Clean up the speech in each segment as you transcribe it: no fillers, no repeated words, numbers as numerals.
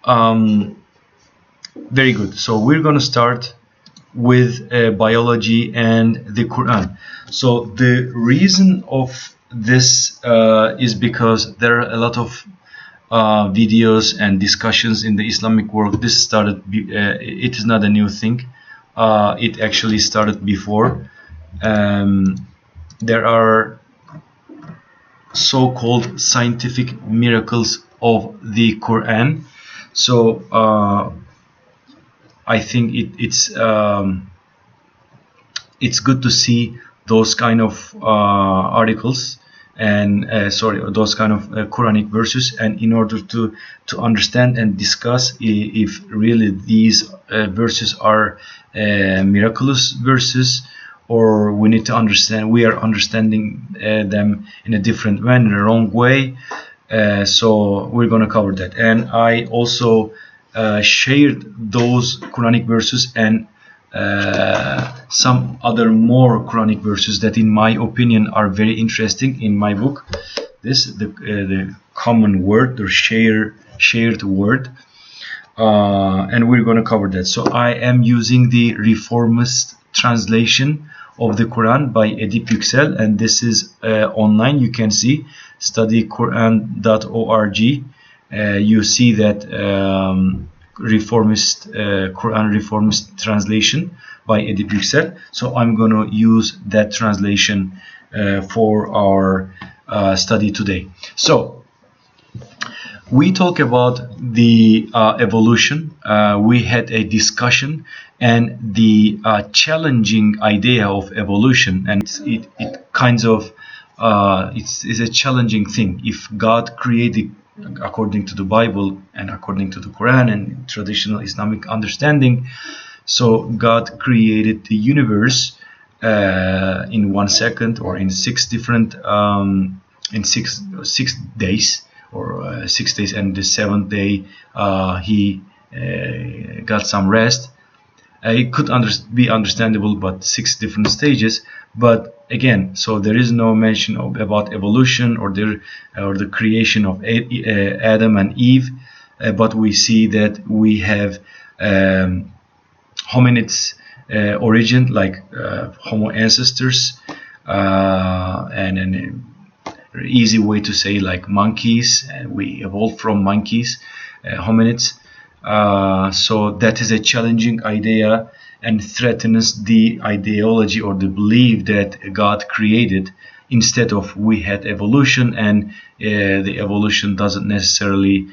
Very good. So we're going to start with biology and the Quran. So the reason of this is because there are a lot of videos and discussions in the Islamic world. This started, it is not a new thing. It actually started before. There are so-called scientific miracles of the Quran. So I think it's good to see those kind of articles and those kind of Quranic verses, and in order to understand and discuss if really these verses are miraculous verses, or we need to understand we are understanding them in a different way, in a wrong way. So we're going to cover that, and I also shared those Quranic verses and some other more Quranic verses that in my opinion are very interesting in my book. This the common word or shared word, and we're going to cover that. So I am using the Reformist translation of the Quran by Edip Yüksel, and this is online. You can see studyquran.org. You see that Quran Reformist translation by Edip Yüksel. So I'm going to use that translation for our study today. So we talk about the evolution. We had a discussion and the challenging idea of evolution, and it kinds of it's a challenging thing. If God created, according to the Bible and according to the Quran and traditional Islamic understanding, so God created the universe in 1 second, or in 6 different in six days, or 6 days, and the 7th day he got some rest. It could be understandable, but 6 different stages. But again, so there is no mention about evolution or the creation of Adam and Eve, but we see that we have hominids origin, like Homo ancestors, and an easy way to say like monkeys, and we evolved from monkeys, hominids. So that is a challenging idea and threatens the ideology or the belief that God created, instead of we had evolution, and the evolution doesn't necessarily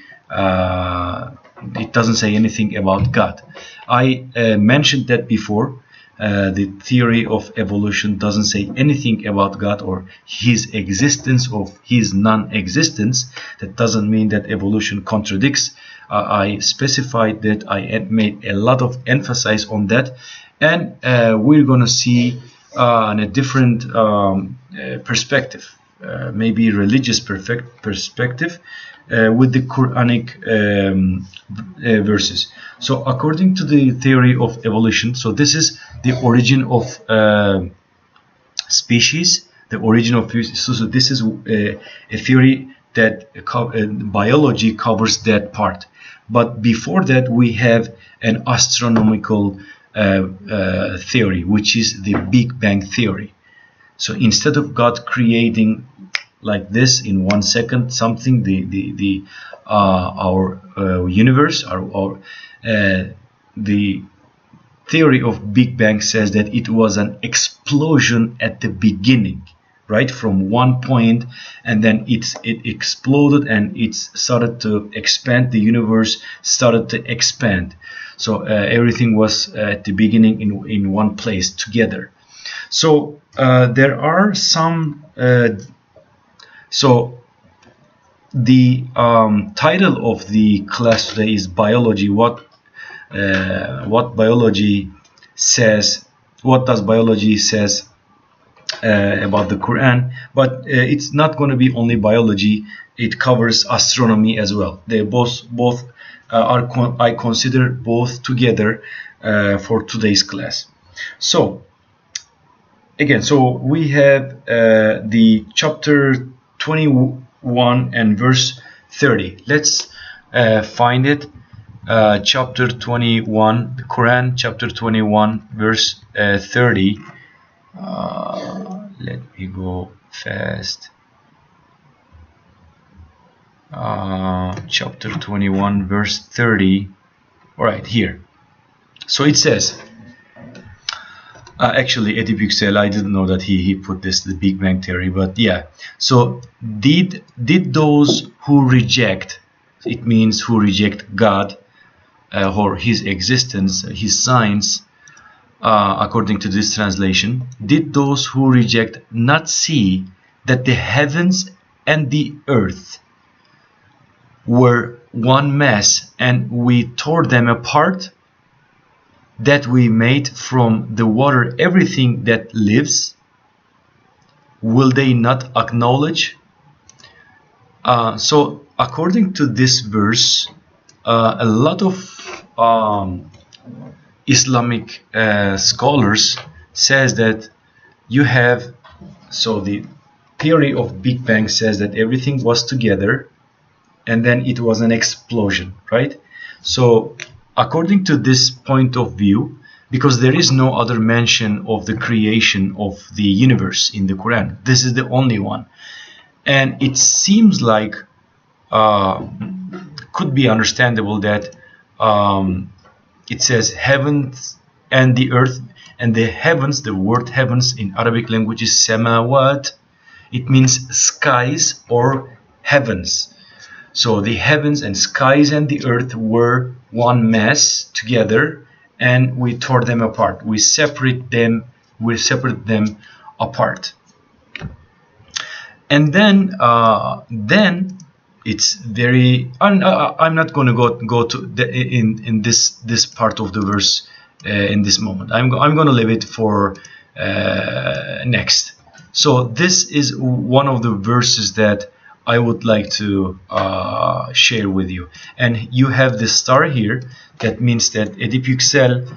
it doesn't say anything about God. I mentioned that before. The theory of evolution doesn't say anything about God or his existence, or his non-existence. That doesn't mean that evolution contradicts. I specified that. I made a lot of emphasis on that, and we're going to see in a different perspective, maybe religious perspective, with the Quranic verses. So according to the theory of evolution, so this is the origin of species, the origin of species. So this is a theory that biology covers that part. But before that, we have an astronomical theory, which is the Big Bang theory. So instead of God creating like this in 1 second something, our universe, the theory of Big Bang says that it was an explosion at the beginning, right, from one point, and then it exploded and it started to expand. The universe started to expand. So everything was at the beginning in one place together. So there are some so the title of the class today is biology. What biology says? What does biology says about the Quran? But it's not going to be only biology. It covers astronomy as well. They both I consider both together for today's class. So again, so we have the chapter 21 and verse 30. Let's find it. chapter 21, the Quran, chapter 21, verse 30. Let me go fast. Chapter 21, verse 30. All right, here. So it says, actually, Eddie Yüksel, I didn't know that he put this, the Big Bang Theory, but yeah. So did those who reject, it means who reject God or his existence, his science, according to this translation, did those who reject not see that the heavens and the earth were one mass and we tore them apart, that we made from the water everything that lives? Will they not acknowledge? So according to this verse, a lot of Islamic scholars says that you have, so the theory of Big Bang says that everything was together and then it was an explosion, right? So according to this point of view, because there is no other mention of the creation of the universe in the Quran, this is the only one, and it seems like could be understandable that it says heavens and the earth, and the heavens, the word heavens in Arabic language is samawat. It means skies or heavens. So the heavens and skies and the earth were one mass together, and we tore them apart. We separate them apart. And then it's very. I'm not going to go to in this part of the verse in this moment. I'm going to leave it for next. So this is one of the verses that I would like to share with you. And you have the star here. That means that Edip Yüksel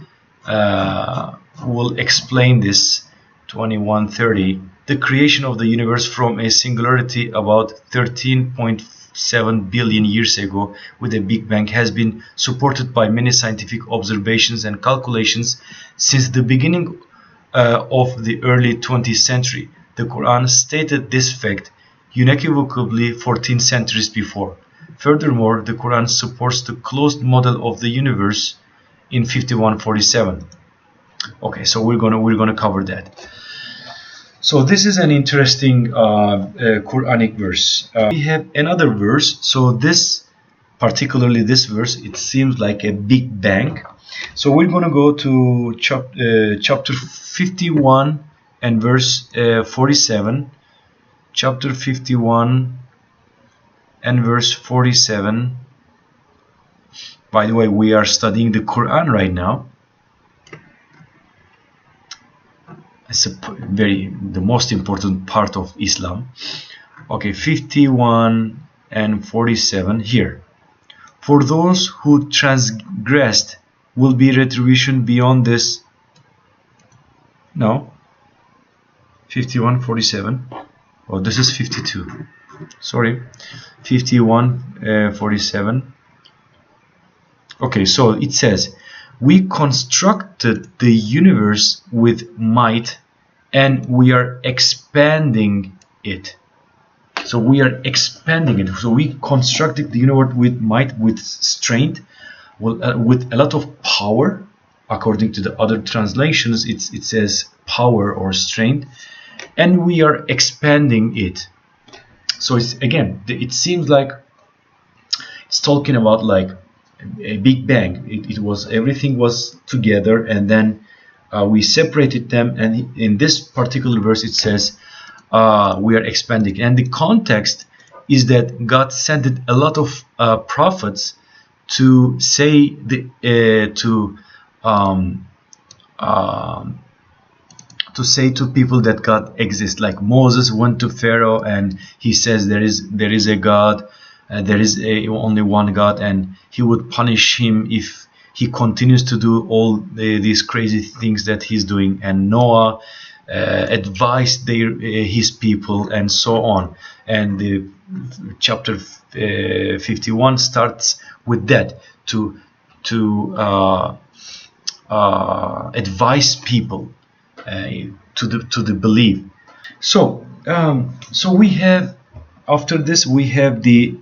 will explain this 2130. The creation of the universe from a singularity about 13.7 billion years ago with a Big Bang has been supported by many scientific observations and calculations since the beginning of the early 20th century. The Quran stated this fact unequivocally 14 centuries before. Furthermore, the Quran supports the closed model of the universe in 5147. Okay, so we're gonna cover that. So this is an interesting Quranic verse. We have another verse. So particularly this verse, it seems like a big bang. So we're gonna go to chapter 51 and verse 47. Chapter 51 and verse 47. By the way, we are studying the Quran right now. It's the most important part of Islam. Okay, 51 and 47 here. For those who transgressed will be retribution beyond this. No. 51, 47. Oh, this is 52. Sorry. 51, 47. Okay, so it says, we constructed the universe with might and we are expanding it. So we are expanding it. So we constructed the universe with might, with strength, with a lot of power. According to the other translations, it says power or strength, and we are expanding it. So it's, again, it seems like it's talking about like a big bang. It was, everything was together, and then we separated them, and in this particular verse it says we are expanding. And the context is that God sent a lot of prophets to say to say to people that God exists. Like Moses went to Pharaoh and he says there is a God, there is only one God, and he would punish him if he continues to do all these crazy things that he's doing. And Noah advised his people, and so on. And the chapter 51 starts with that, to to advise people to the belief. So we have, after this we have the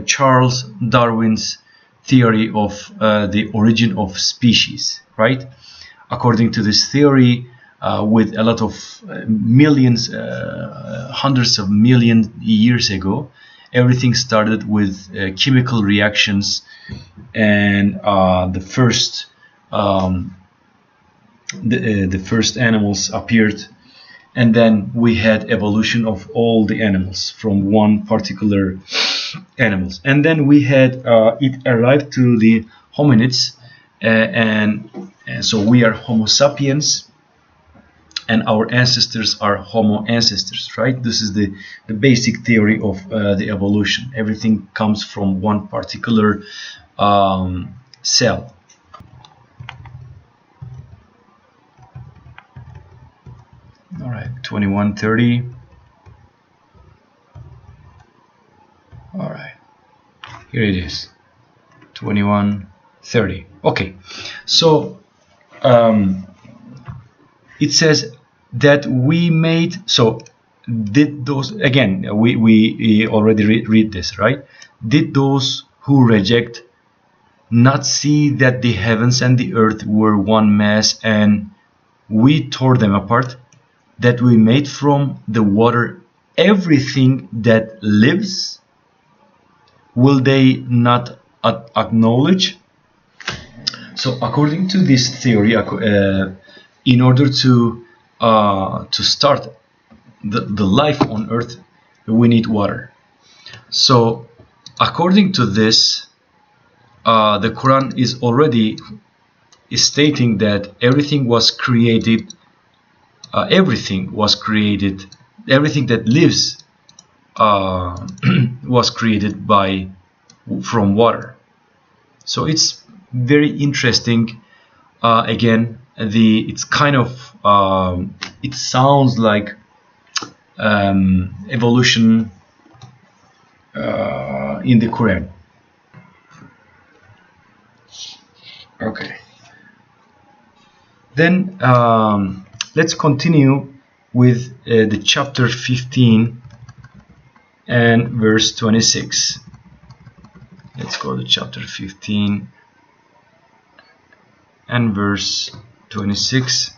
Charles Darwin's theory of the origin of species, right? According to this theory, with a lot of millions, hundreds of million years ago, everything started with chemical reactions, and the first animals appeared, and then we had evolution of all the animals from one particular animals, and then we had it arrived to the hominids, and so we are Homo sapiens, and our ancestors are Homo ancestors, right? This is the basic theory of the evolution. Everything comes from one particular cell. All right, 2130. All right, here it is, 2130. Okay, so it says that we made, so did those, again, we already read this, right? Did those who reject not see that the heavens and the earth were one mass, and we tore them apart, that we made from the water everything that lives? Will they not acknowledge? So according to this theory, in order to start the life on earth, we need water. So according to this, the Quran is already stating that everything was created, everything that lives was created from water. So it's very interesting. Again, it's kind of it sounds like evolution in the Quran. Okay. Then let's continue with the chapter 15 and verse 26. Let's go to chapter 15 and verse 26.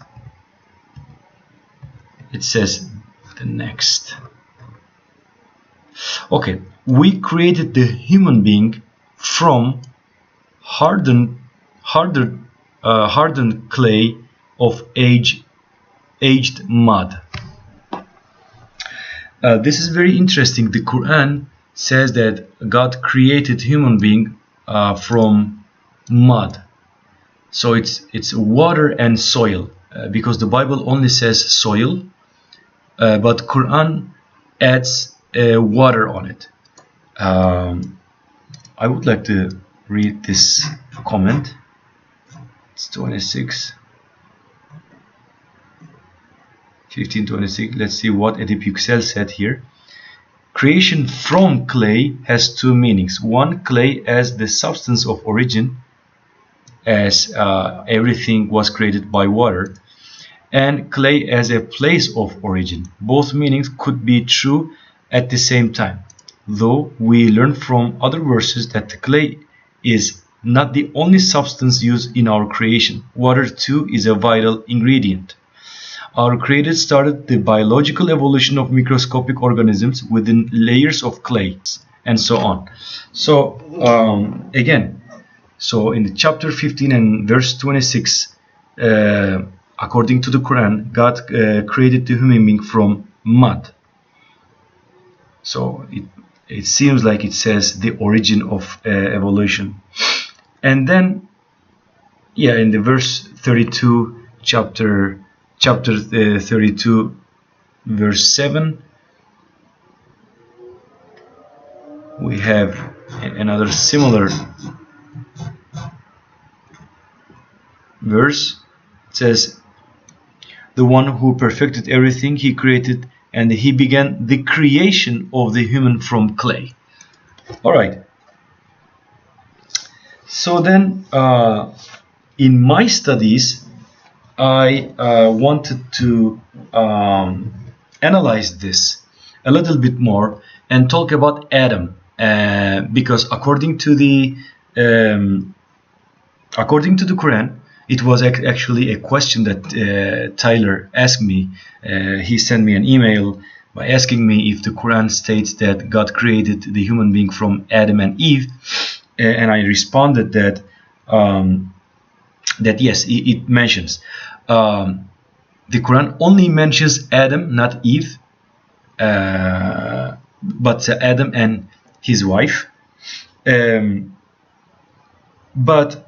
It says the next. Okay, we created the human being from hardened clay of aged mud. This is very interesting. The Quran says that God created human being from mud. So it's water and soil, because the Bible only says soil, but Quran adds water on it. I would like to read this comment. It's 1526. Let's see what Edip Yüksel said here. Creation from clay has two meanings. One, clay as the substance of origin, as everything was created by water, and clay as a place of origin. Both meanings could be true at the same time, though we learn from other verses that the clay is not the only substance used in our creation. Water too is a vital ingredient. Our Creator started the biological evolution of microscopic organisms within layers of clay, and so on. So again, so in the chapter 15 and verse 26, according to the Quran, God created the human being from mud. So it seems like it says the origin of evolution. And then, yeah, in the verse 32, chapter 32, verse 7, we have another similar verse. It says, the one who perfected everything he created, and he began the creation of the human from clay. All right. So then, in my studies, I wanted to analyze this a little bit more and talk about Adam, because according to the Quran, it was actually a question that Tyler asked me. He sent me an email by asking me if the Quran states that God created the human being from Adam and Eve, and I responded that yes, it mentions. The Quran only mentions Adam, not Eve, but Adam and his wife. But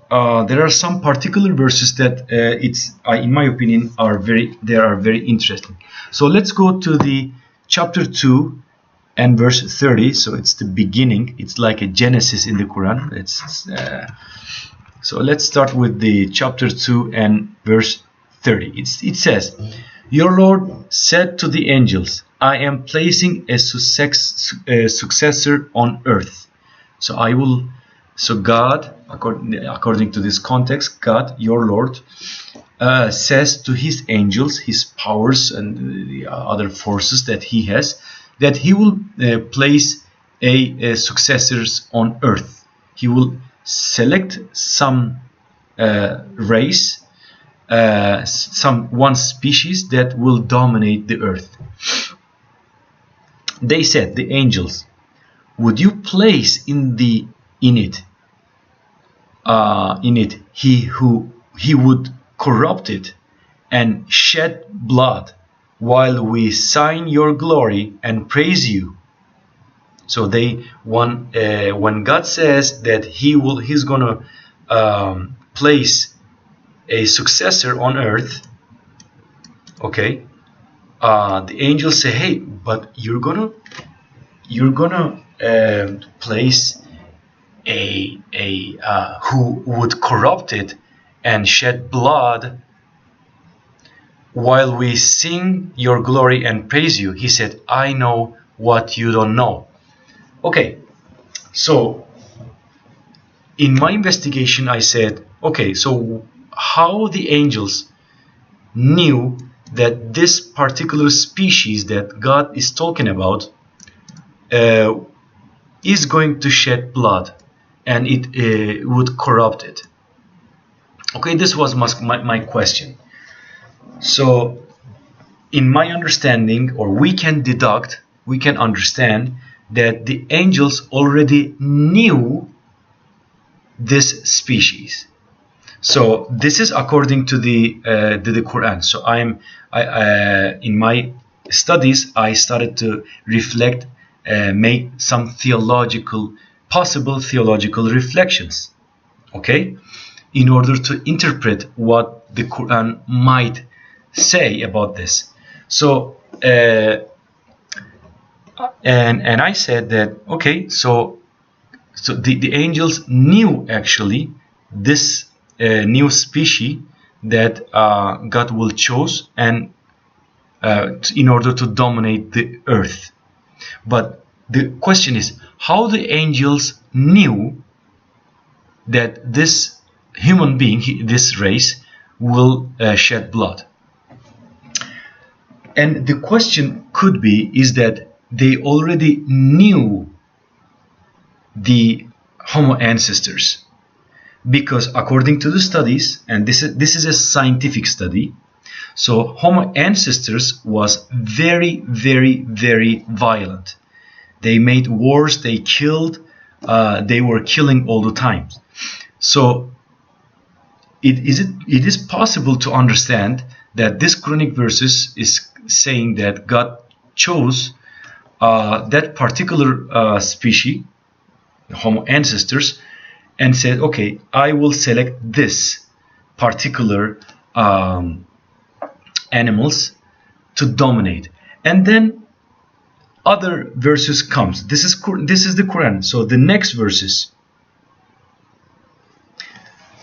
there are some particular verses that in my opinion, are very interesting. So let's go to the chapter 2 and verse 30. So it's the beginning. It's like a Genesis in the Quran. So let's start with the chapter 2 and verse 30. It says, "Your Lord said to the angels, I am placing a successor on earth. So God, according to this context, God, your Lord, says to his angels, his powers and the other forces that he has, that he will place a successors on earth. He will select some race, one species that will dominate the earth. They said, the angels, would you place in it he would corrupt it and shed blood while we sing your glory and praise you?" So when God says that he's gonna place a successor on earth, okay, the angels say, "Hey, but you're gonna place who would corrupt it and shed blood while we sing your glory and praise you." He said, "I know what you don't know." Okay, so in my investigation, I said, okay, so how the angels knew that this particular species that God is talking about is going to shed blood and it would corrupt it? Okay, this was my question. So in my understanding, or we can understand that the angels already knew this species. So this is according to the Quran. So in my studies, I started to reflect, make some possible theological reflections, okay, in order to interpret what the Quran might say about this. So and I said that, okay, so the angels knew actually this new species that God will choose and in order to dominate the earth. But the question is, how the angels knew that this human being, this race, will shed blood? And the question could be is that they already knew the Homo ancestors, because according to the studies, and this is a scientific study, so Homo ancestors was very, very, very violent. They made wars, they killed, they were killing all the time. So it is possible to understand that this Quranic verses is saying that God chose that particular species, the Homo ancestors, and said, okay, I will select this particular animals to dominate. And then other verses comes. This is the Quran. So the next verses,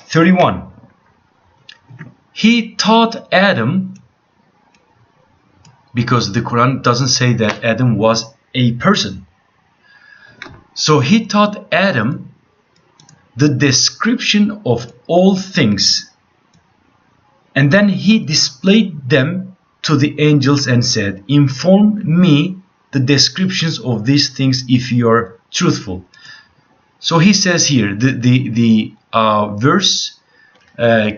31. He taught Adam, because the Quran doesn't say that Adam was a person. So he taught Adam the description of all things. And then he displayed them to the angels and said, inform me the descriptions of these things if you are truthful. So he says here, the verse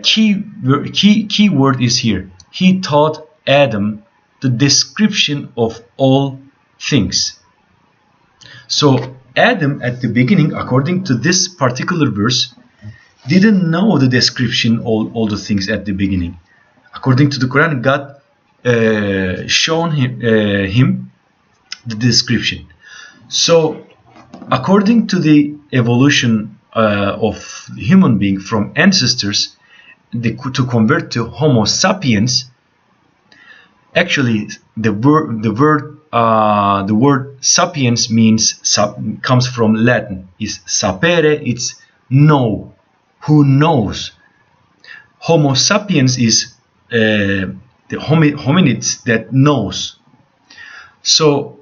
key word is here. He taught Adam the description of all things. So Adam at the beginning, according to this particular verse, didn't know the description all the things at the beginning. According to the Quran, God shown him the description. So according to the evolution of human being from ancestors to convert to Homo sapiens, actually the word sapiens comes from Latin. Is sapere, it's know, who knows. Homo sapiens is the hominids that knows. So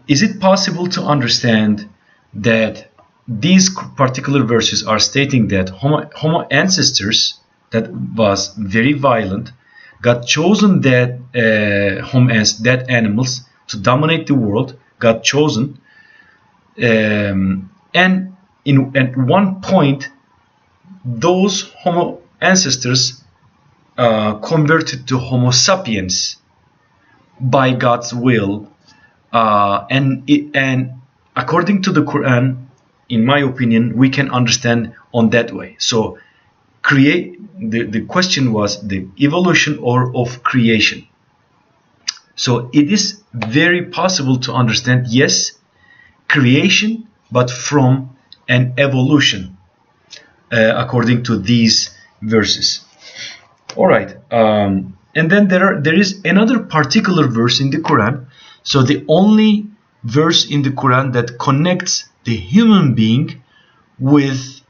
is it possible to understand that these particular verses are stating that Homo ancestors that was very violent got chosen that that animals to dominate the world, got chosen, and at one point those Homo ancestors converted to Homo sapiens by God's will, and according to the Quran, in my opinion, we can understand on that way. So the question was the evolution or of creation. So it is very possible to understand, yes, creation, but from an evolution, according to these verses. All right, and then there is another particular verse in the Quran. So the only verse in the Quran that connects the human being with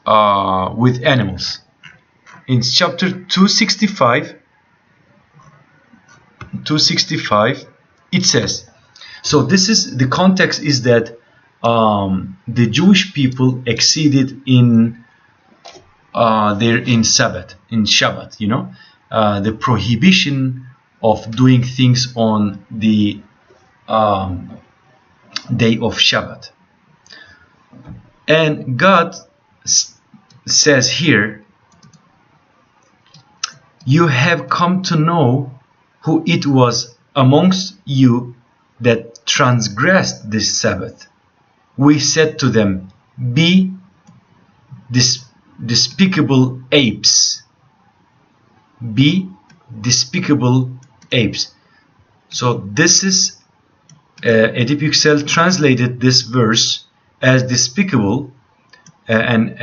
animals. In chapter 265, it says, so this is the context is that the Jewish people exceeded in Shabbat, the prohibition of doing things on the day of Shabbat. And God says here, you have come to know who it was amongst you that transgressed this Sabbath. We said to them, be despicable apes. Be despicable apes. So this is Edip Yüksel translated this verse as despicable, and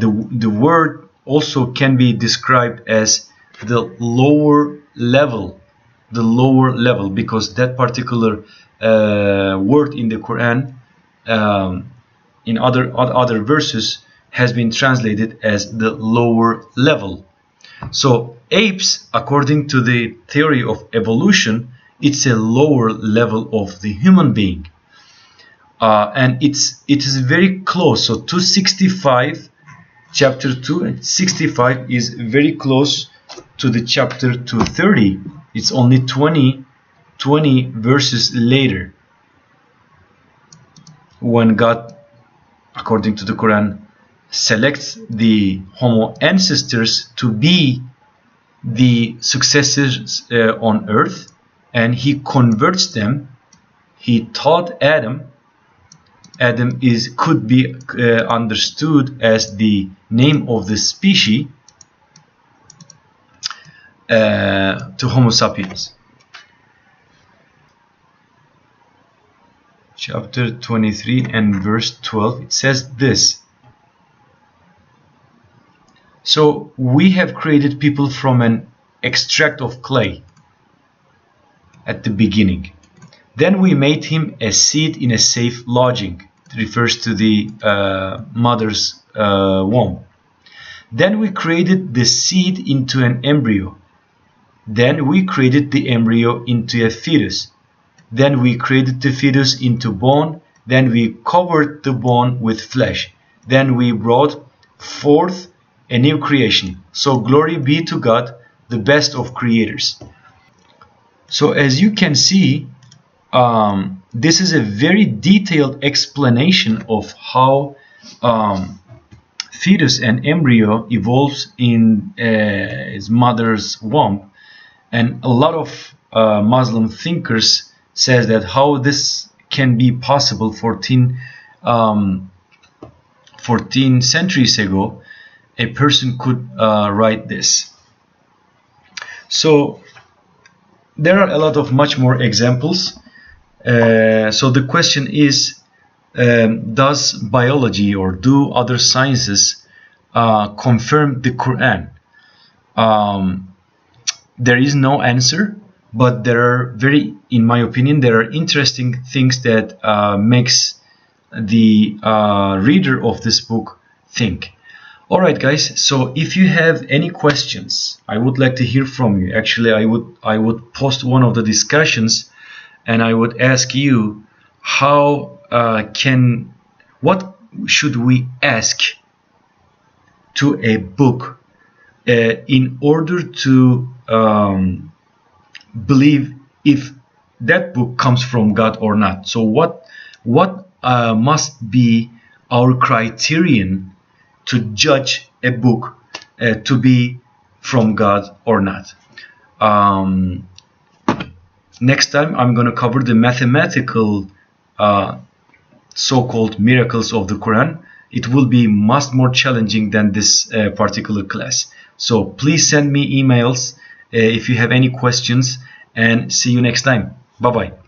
the word also can be described as the lower level, because that particular word in the Quran, in other verses, has been translated as the lower level. So apes, according to the theory of evolution, it's a lower level of the human being, and it is very close. So 265, chapter 265 is very close to the chapter 230. It's only 20 verses later when God, according to the Quran, selects the Homo ancestors to be the successors on earth, and he converts them. He taught Adam could be understood as the name of the species, to Homo sapiens. Chapter 23 and verse 12, it says this: so we have created people from an extract of clay at the beginning. Then we made him a seed in a safe lodging. It refers to the mother's womb. Then we created the seed into an embryo. Then we created the embryo into a fetus. Then we created the fetus into bone Then we covered the bone with flesh. Then we brought forth a new creation. So glory be to God, the best of creators. So as you can see, this is a very detailed explanation of how fetus and embryo evolves in its mother's womb, and a lot of Muslim thinkers says that how this can be possible 14 centuries ago, a person could write this. So there are a lot of much more examples. So the question is, does biology or do other sciences confirm the Quran? There is no answer, but there are in my opinion, there are interesting things that makes the reader of this book think. Alright guys, so if you have any questions, I would like to hear from you. Actually, I would post one of the discussions and I would ask you what should we ask to a book in order to believe if that book comes from God or not. So what must be our criterion to judge a book to be from God or not? Next time I'm going to cover the mathematical so-called miracles of the Quran. It will be much more challenging than this particular class. So please send me emails if you have any questions, and see you next time. Bye bye.